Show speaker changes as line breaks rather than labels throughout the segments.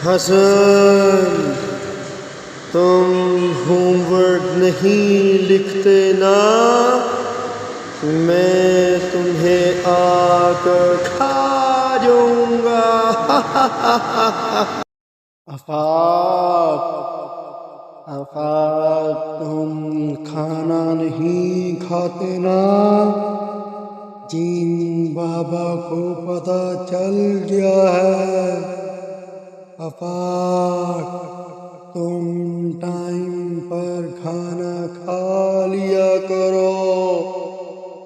حسن، تم home work نہیں لکھتے نا، میں تمہیں آ کر کھا جاؤں گا۔ آفاق، آفاق، تم کھانا نہیں کھاتے نا، جین بابا کو پتہ چل گیا ہے۔ آفاق، تم ٹائم پر کھانا کھا لیا کرو،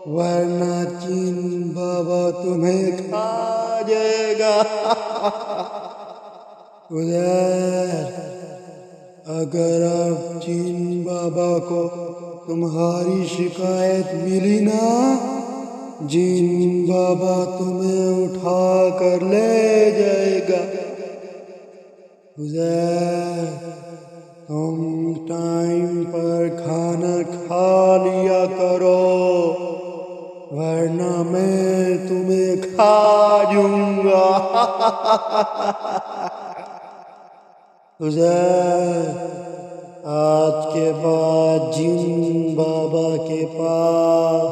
ورنہ جین بابا تمہیں کھا جائے گا۔ عزیر، اگر اب جین بابا کو تمہاری شکایت ملی نا، جین بابا تمہیں اٹھا کر لے جائے گا۔ عزیر، تم ٹائم پر کھانا کھا لیا کرو، ورنہ میں تمہیں کھا جاؤں گا۔ عزیر، آج کے بعد جن بابا کے پاس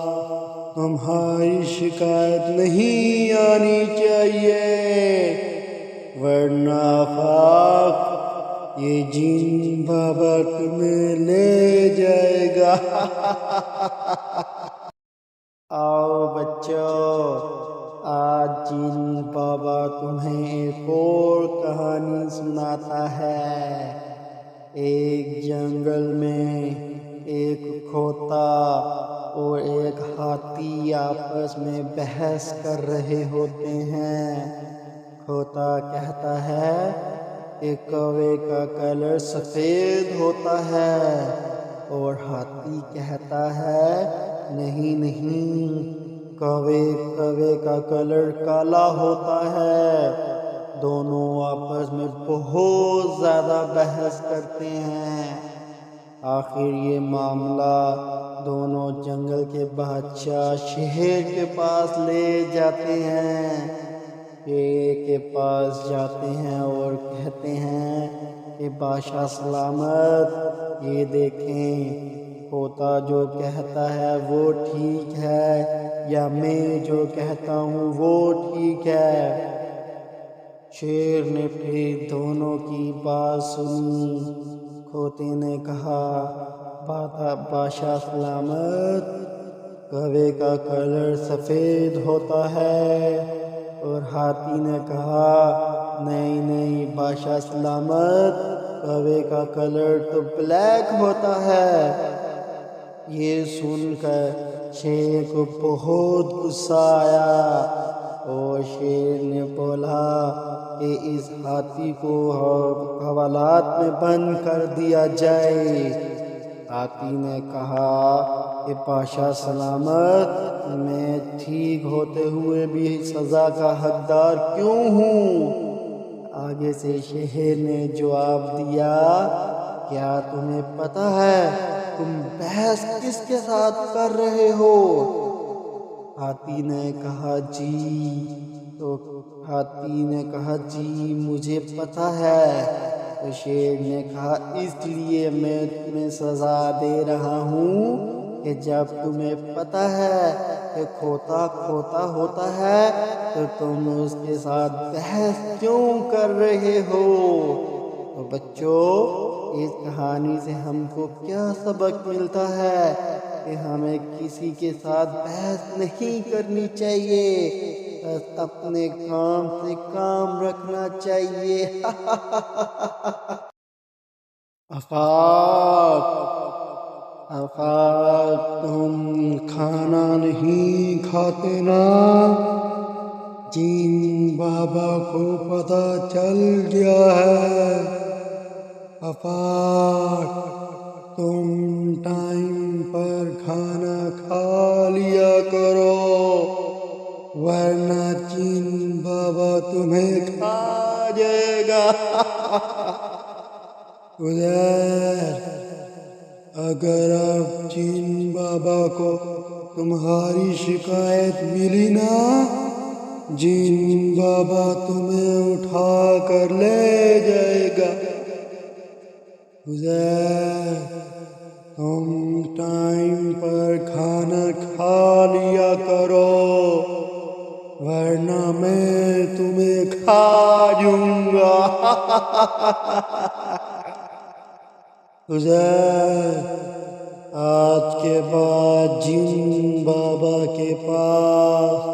تمہاری شکایت نہیں آنی چاہیے، ورنہ آفاق، یہ جن بابا تمہیں لے جائے گا۔ آؤ بچوں، آج جن بابا تمہیں ایک اور کہانی سناتا ہے۔ ایک جنگل میں ایک کھوتا اور ایک ہاتھی آپس میں بحث کر رہے ہوتے ہیں۔ کھوتا کہتا ہے کہ کوے کا کلر سفید ہوتا ہے، اور ہاتھی کہتا ہے نہیں نہیں، کوے کا کلر کالا ہوتا ہے۔ دونوں آپس میں بہت زیادہ بحث کرتے ہیں۔ آخر یہ معاملہ دونوں جنگل کے بادشاہ شہر کے پاس لے جاتے ہیں۔ شیر کے پاس جاتے ہیں اور کہتے ہیں کہ بادشاہ سلامت، یہ دیکھیں، کھوتا جو کہتا ہے وہ ٹھیک ہے یا میں جو کہتا ہوں وہ ٹھیک ہے؟ شیر نے پھر دونوں کی بات سنی۔ کھوتے نے کہا بادشاہ سلامت، کوے کا کلر سفید ہوتا ہے، اور ہاتھی نے کہا نہیں نہیں بادشاہ سلامت، کوے کا کلر تو بلیک ہوتا ہے۔ یہ سن کر شیر کو بہت غصہ آیا، اور شیر نے بولا کہ اس ہاتھی کو حوالات میں بند کر دیا جائے۔ ہاتھی نے کہا کہ بادشاہ سلامت، میں ٹھیک ہوتے ہوئے بھی سزا کا حقدار کیوں ہوں؟ آگے سے شہر نے جواب دیا، کیا تمہیں پتہ ہے تم بحث کس کے ساتھ کر رہے ہو؟ ہاتھی نے کہا جی مجھے پتہ ہے۔ تو شیر نے کہا اس لیے میں تمہیں سزا دے رہا ہوں کہ جب تمہیں پتہ ہے کہ کھوتا ہوتا ہے تو تم اس کے ساتھ بحث کیوں کر رہے ہو؟ تو بچوں، اس کہانی سے ہم کو کیا سبق ملتا ہے کہ ہمیں کسی کے ساتھ بحث نہیں کرنی چاہیے، بس اپنے کام سے کام رکھنا چاہیے۔ آفاق، تم کھانا نہیں کھاتے نا، جین بابا کو پتہ چل گیا ہے۔ آفاق، تم ٹائم پر کھانا کھا لیا کرو، ورنہ جین بابا تمہیں کھا جائے گا۔ عزیر، اگر اب جین بابا کو تمہاری شکایت ملی نا، جن بابا تمہیں اٹھا کر لے جائے گا۔ عزیر، تم ٹائم پر کھانا کھا لیا کرو، ورنہ میں تمہیں کھا جوں گا۔ عزیر، آج کے بعد جن بابا کے پاس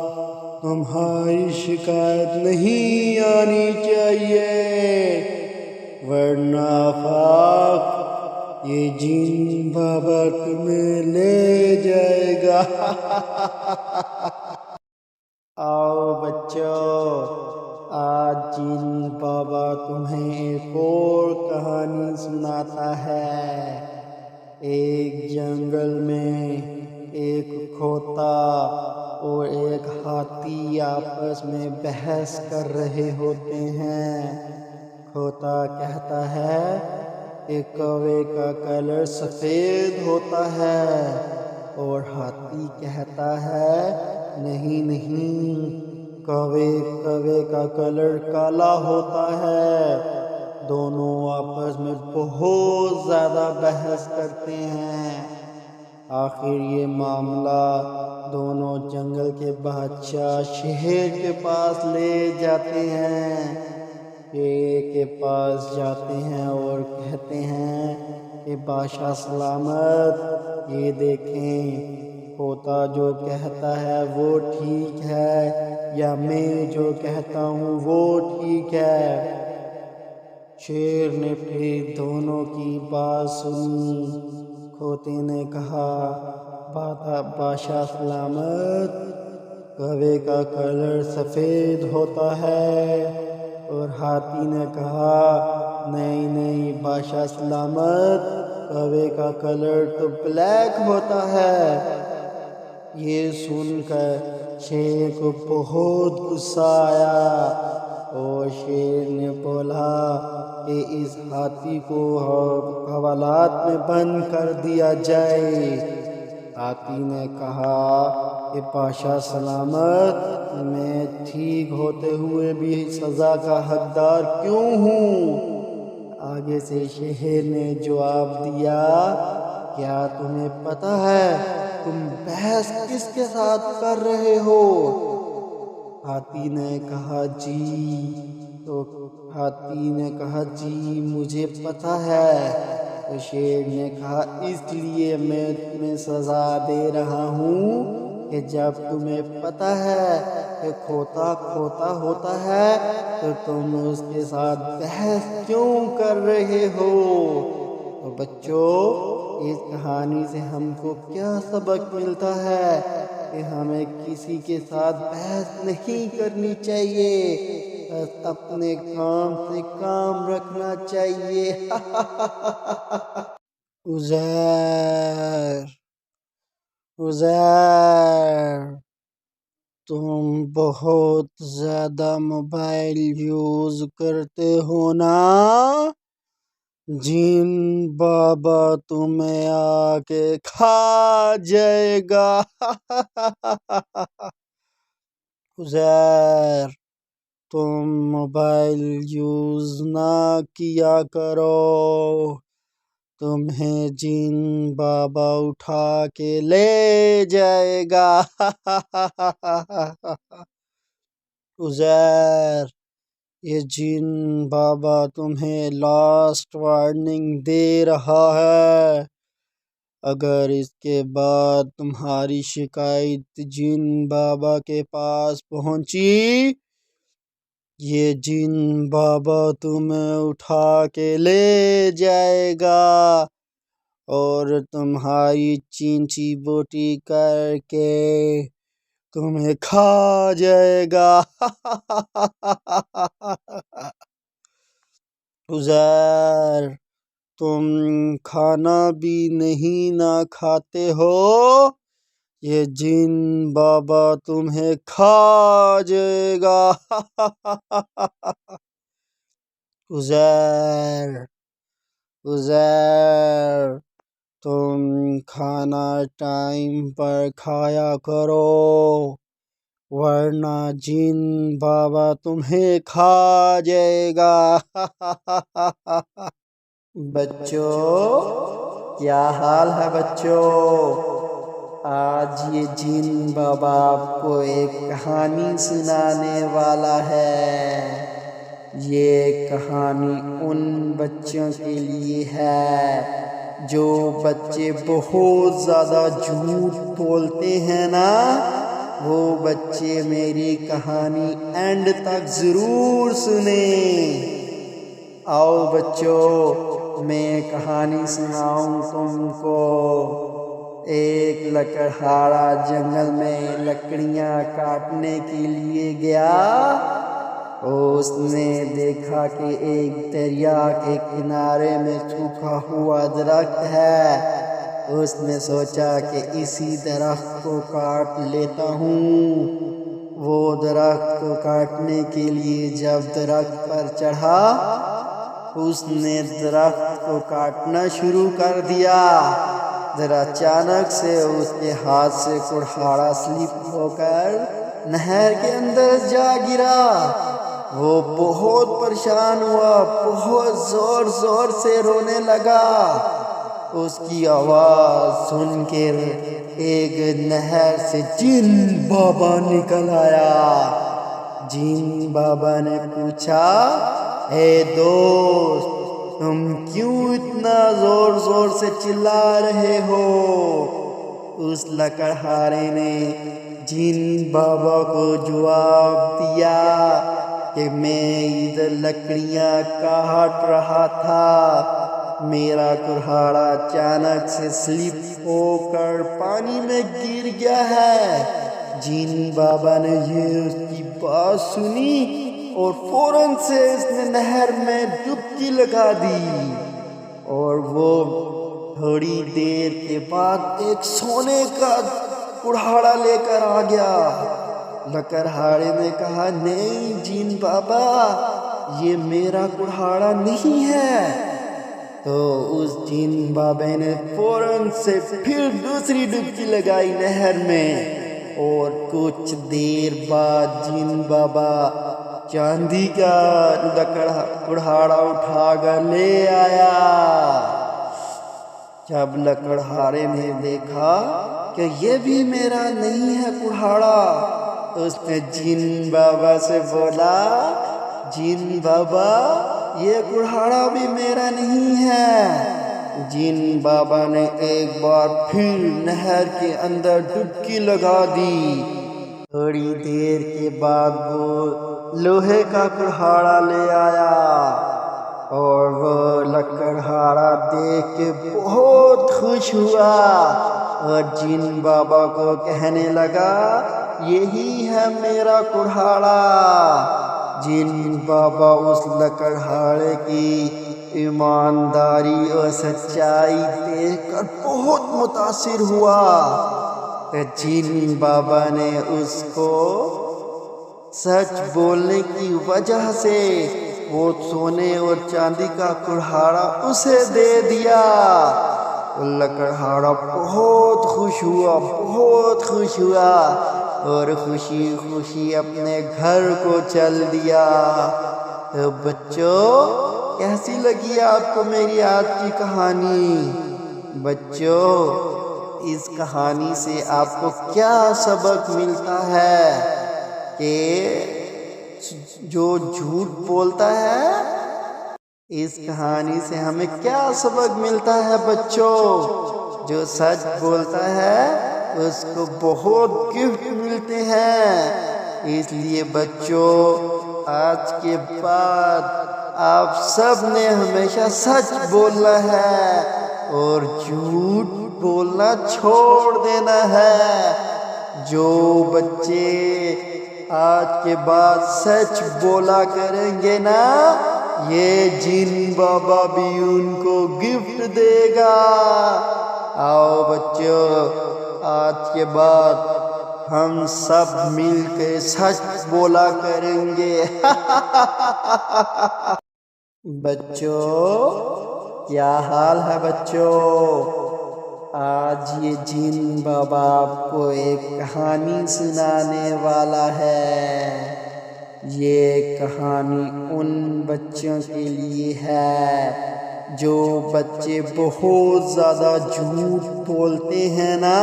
تمہاری شکایت نہیں آنی چاہیے، ورنہ آفاق یہ جن بابا تمہیں لے جائے گا۔ آؤ بچوں، آج جن بابا تمہیں ایک اور کہانی سناتا ہے۔ ایک جنگل میں ایک کھوتا اور ایک ہاتھی آپس میں بحث کر رہے ہوتے ہیں۔ کھوتا کہتا ہے کہ کوے کا کلر سفید ہوتا ہے، اور ہاتھی کہتا ہے نہیں نہیں، کوے کا کلر کالا ہوتا ہے۔ دونوں آپس میں بہت زیادہ بحث کرتے ہیں۔ آخر یہ معاملہ دونوں جنگل کے بادشاہ شہر کے پاس لے جاتے ہیں۔ شیر کے پاس جاتے ہیں اور کہتے ہیں کہ بادشاہ سلامت، یہ دیکھیں، کھوتا جو کہتا ہے وہ ٹھیک ہے یا میں جو کہتا ہوں وہ ٹھیک ہے؟ شیر نے پھر دونوں کی بات سنی۔ کھوتے نے کہا بادشاہ سلامت، کوے کا کلر سفید ہوتا ہے، اور ہاتھی نے کہا نہیں نہیں بادشاہ سلامت، کوے کا کلر تو بلیک ہوتا ہے۔ یہ سن کر شیر کو بہت غصہ آیا، اور شیر نے بولا کہ اس ہاتھی کو حوالات میں بند کر دیا جائے۔ ہاتھی نے کہا کہ بادشاہ سلامت، میں ٹھیک ہوتے ہوئے بھی سزا کا حقدار کیوں ہوں؟ آگے سے شہر نے جواب دیا، کیا تمہیں پتہ ہے تم بحث کس کے ساتھ کر رہے ہو؟ ہاتھی نے کہا جی مجھے پتہ ہے۔ تو شیر نے کہا اس لیے میں تمہیں سزا دے رہا ہوں کہ جب تمہیں پتہ ہے کہ کھوتا کھوتا ہوتا ہے تو تم اس کے ساتھ بحث کیوں کر رہے ہو؟ تو بچوں، اس کہانی سے ہم کو کیا سبق ملتا ہے کہ ہمیں کسی کے ساتھ بحث نہیں کرنی چاہیے، بس اپنے کام سے کام رکھنا چاہیے۔ عزیر، تم بہت زیادہ موبائل یوز کرتے ہو نا؟ جن بابا تمہیں آ کے کھا جائے گا۔ عزیر، تم موبائل یوز نہ کیا کرو، تمہیں جن بابا اٹھا کے لے جائے گا۔ عزیر، یہ جن بابا تمہیں لاسٹ وارننگ دے رہا ہے، اگر اس کے بعد تمہاری شکایت جن بابا کے پاس پہنچی، یہ جن بابا تمہیں اٹھا کے لے جائے گا اور تمہاری چینچی بوٹی کر کے تمہیں کھا جائے گا۔ عزیر، تم کھانا بھی نہیں نہ کھاتے ہو، یہ جن بابا تمہیں کھا جائے گا۔ عزیر، تم کھانا ٹائم پر کھایا کرو، ورنہ جن بابا تمہیں کھا جائے گا۔ بچوں، کیا حال ہے بچوں؟ آج یہ جن بابا آپ کو ایک کہانی سنانے والا ہے۔ یہ کہانی ان بچوں کے لیے ہے جو بچے بہت زیادہ جھوٹ بولتے ہیں نا، وہ بچے میری کہانی اینڈ تک ضرور سنیں۔ آؤ بچوں، میں کہانی سناؤں تم کو۔ ایک لکڑہارا جنگل میں لکڑیاں کاٹنے کے لیے گیا۔ اس نے دیکھا کہ ایک دریا کے کنارے میں سوکھا ہوا درخت ہے۔ اس نے سوچا کہ اسی درخت کو کاٹ لیتا ہوں۔ وہ درخت کو کاٹنے کے لیے جب درخت پر چڑھا، اس نے درخت کو کاٹنا شروع کر دیا۔ اچانک سے اس کے ہاتھ سے کڑہاڑا سلپ ہو کر نہر کے اندر جا گرا۔ وہ بہت پریشان ہوا، بہت زور زور سے رونے لگا۔ اس کی آواز سن کر ایک نہر سے جن بابا نکل آیا۔ جن بابا نے پوچھا، اے دوست، تم کیوں اتنا زور زور سے چلا رہے ہو؟ اس لکڑہارے نے جن بابا کو جواب دیا کہ میں ادھر لکڑیاں کاٹ رہا تھا، میرا کڑہاڑا اچانک سے سلپ ہو کر پانی میں گر گیا ہے۔ جن بابا نے یہ اس کی بات سنی اور فوراً سے اس نے نہر میں ڈبکی لگا دی، اور وہ تھوڑی دیر کے بعد ایک سونے کا کڑہاڑا لے کر آ گیا۔ لکڑہارے نے کہا، نہیں جن بابا، یہ میرا کڑہاڑا نہیں ہے۔ تو اس جن بابے نے فوراً سے پھر دوسری ڈبکی لگائی نہر میں، اور کچھ دیر بعد جن بابا چاندی کا کڑہاڑا اٹھا کر لے آیا۔ جب لکڑہارے نے دیکھا کہ یہ بھی میرا نہیں ہے کڑہاڑا، اس نے جن بابا سے بولا، جن بابا، یہ کڑہاڑا بھی میرا نہیں ہے۔ جن بابا نے ایک بار پھر نہر کے اندر ڈبکی لگا دی۔ تھوڑی دیر کے بعد وہ لوہے کا کڑہاڑا لے آیا، اور وہ لکڑہارا دیکھ کے بہت خوش ہوا، اور جن بابا کو کہنے لگا، یہی ہے میرا کڑہاڑا۔ جن بابا اس لکڑہارے کی ایمانداری اور سچائی دیکھ کر بہت متاثر ہوا۔ جن بابا نے اس کو سچ بولنے کی وجہ سے وہ سونے اور چاندی کا کڑہاڑا اسے دے دیا۔ لکڑہارا بہت خوش ہوا، بہت خوش ہوا، اور خوشی خوشی اپنے گھر کو چل دیا۔ تو بچوں، کیسی لگی آپ کو میری آج کی کہانی؟ بچوں، اس کہانی سے آپ کو کیا سبق ملتا ہے کہ جو جھوٹ بولتا ہے؟ اس کہانی سے ہمیں کیا سبق ملتا ہے بچوں؟ جو سچ بولتا ہے اس کو بہت گفٹ ملتے ہیں۔ اس لیے بچوں، آج کے بعد آپ سب نے ہمیشہ سچ بولنا ہے اور جھوٹ بولنا چھوڑ دینا ہے۔ جو بچے آج کے بعد سچ بولا کریں گے نا، یہ جن بابا بھی ان کو گفٹ دے گا۔ آؤ بچوں، آج کے بعد ہم سب مل کے سچ بولا کریں گے۔ بچوں، کیا حال ہے بچوں؟ آج یہ جن بابا آپ کو ایک کہانی سنانے والا ہے۔ یہ کہانی ان بچوں کے لیے ہے جو بچے بہت زیادہ جھوٹ بولتے ہیں نا،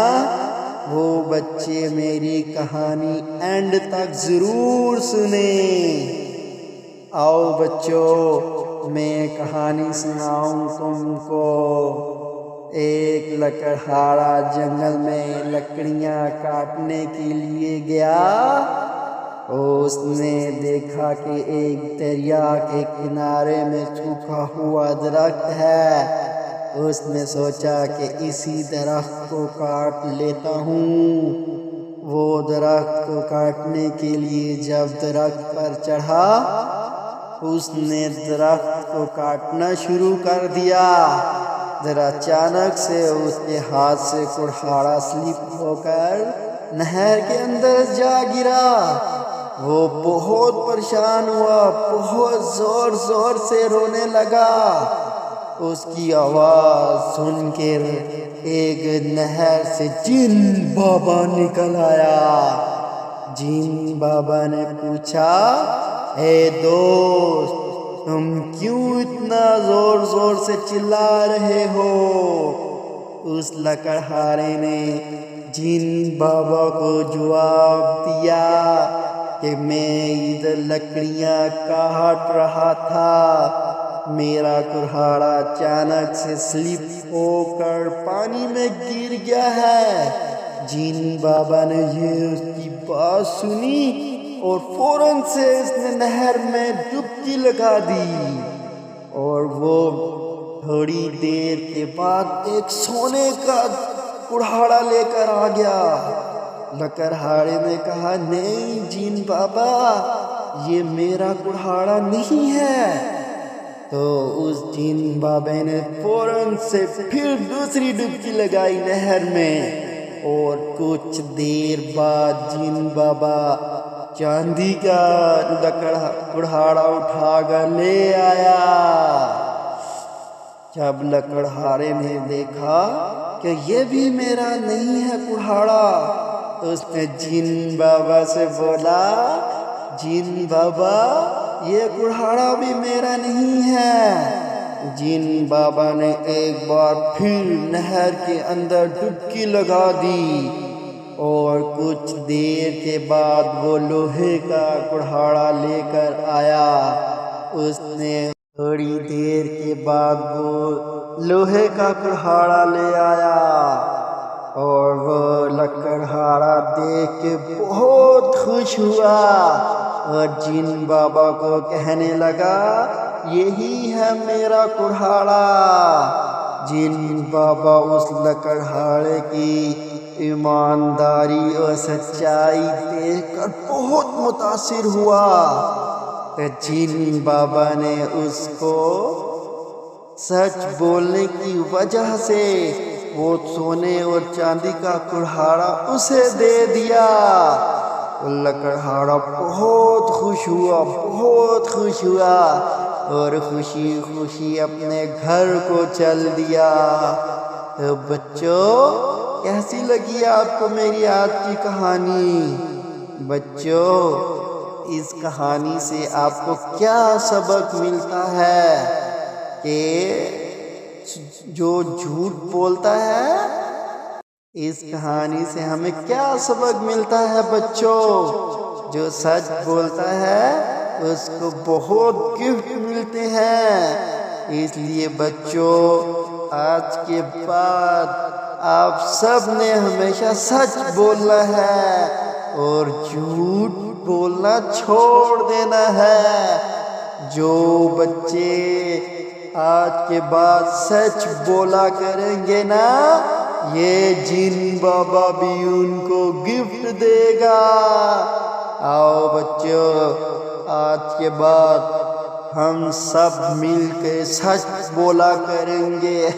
وہ بچے میری کہانی اینڈ تک ضرور سنیں۔ آؤ بچوں، میں کہانی سناؤں تم کو۔ ایک لکڑہارا جنگل میں لکڑیاں کاٹنے کے لیے گیا۔ اس نے دیکھا کہ ایک دریا کے کنارے میں سوکھا ہوا درخت ہے۔ اس نے سوچا کہ اسی درخت کو کاٹ لیتا ہوں۔ وہ درخت کو کاٹنے کے لیے جب درخت پر چڑھا، اس نے درخت کو کاٹنا شروع کر دیا۔ اچانک سے اس کے ہاتھ سے کڑہاڑا سلپ ہو کر نہر کے اندر جا گرا۔ وہ بہت پریشان ہوا، بہت زور زور سے رونے لگا۔ اس کی آواز سن کر ایک نہر سے جن بابا نکل آیا۔ جن بابا نے پوچھا، اے دوست، تم کیوں اتنا زور زور سے چلا رہے ہو؟ اس لکڑہارے نے جن بابا کو جواب دیا کہ میں ادھر لکڑیاں کاٹ رہا تھا، میرا کڑہاڑا اچانک سے سلپ ہو کر پانی میں گر گیا ہے۔ جن بابا نے یہ اس کی بات سنی اور فوراً سے اس نے نہر میں ڈبکی لگا دی، اور وہ تھوڑی دیر کے بعد ایک سونے کا کڑہاڑا لے کر آ گیا۔ لکڑہارے نے کہا، نہیں جن بابا، یہ میرا کڑہاڑا نہیں ہے۔ تو اس جن بابے نے فوراً سے پھر دوسری ڈبکی لگائی نہر میں، اور کچھ دیر بعد جن بابا چاندی کا کڑہاڑا اٹھا کر لے آیا۔ جب لکڑہارے نے دیکھا کہ یہ بھی میرا نہیں ہے کڑہاڑا، اس نے جن بابا سے بولا، جن بابا، یہ کڑہاڑا بھی میرا نہیں ہے۔ جن بابا نے ایک بار پھر نہر کے اندر ڈبکی لگا دی، اور کچھ دیر کے بعد وہ لوہے کا کڑہاڑا لے کر آیا۔ اس نے تھوڑی دیر کے بعد وہ لوہے کا کڑہاڑا لے آیا، اور وہ لکڑہارا دیکھ کے بہت خوش ہوا، اور جن بابا کو کہنے لگا، یہی ہے میرا کڑہاڑا۔ جن بابا اس لکڑہارے کی ایمانداری اور سچائی دیکھ کر بہت متاثر ہوا۔ تو جن بابا نے اس کو سچ بولنے کی وجہ سے وہ سونے اور چاندی کا کڑہاڑا اسے دے دیا۔ لکڑہارا بہت خوش ہوا، بہت خوش ہوا، اور خوشی خوشی اپنے گھر کو چل دیا۔ تو بچوں، کیسی لگی آپ کو میری آج کی کہانی؟ بچوں، اس کہانی سے آپ کو کیا سبق ملتا ہے کہ جو جھوٹ بولتا ہے؟ اس کہانی سے ہمیں کیا سبق ملتا ہے بچوں؟ جو سچ بولتا ہے اس کو بہت گفٹ ملتے ہیں۔ اس لیے بچوں، آج کے بعد آپ سب نے ہمیشہ سچ بولنا ہے اور جھوٹ بولنا چھوڑ دینا ہے۔ جو بچے آج کے بعد سچ بولا کریں گے نا، یہ جن بابا بھی ان کو گفٹ دے گا۔ آؤ بچوں، آج کے بعد ہم سب مل کے سچ بولا کریں گے۔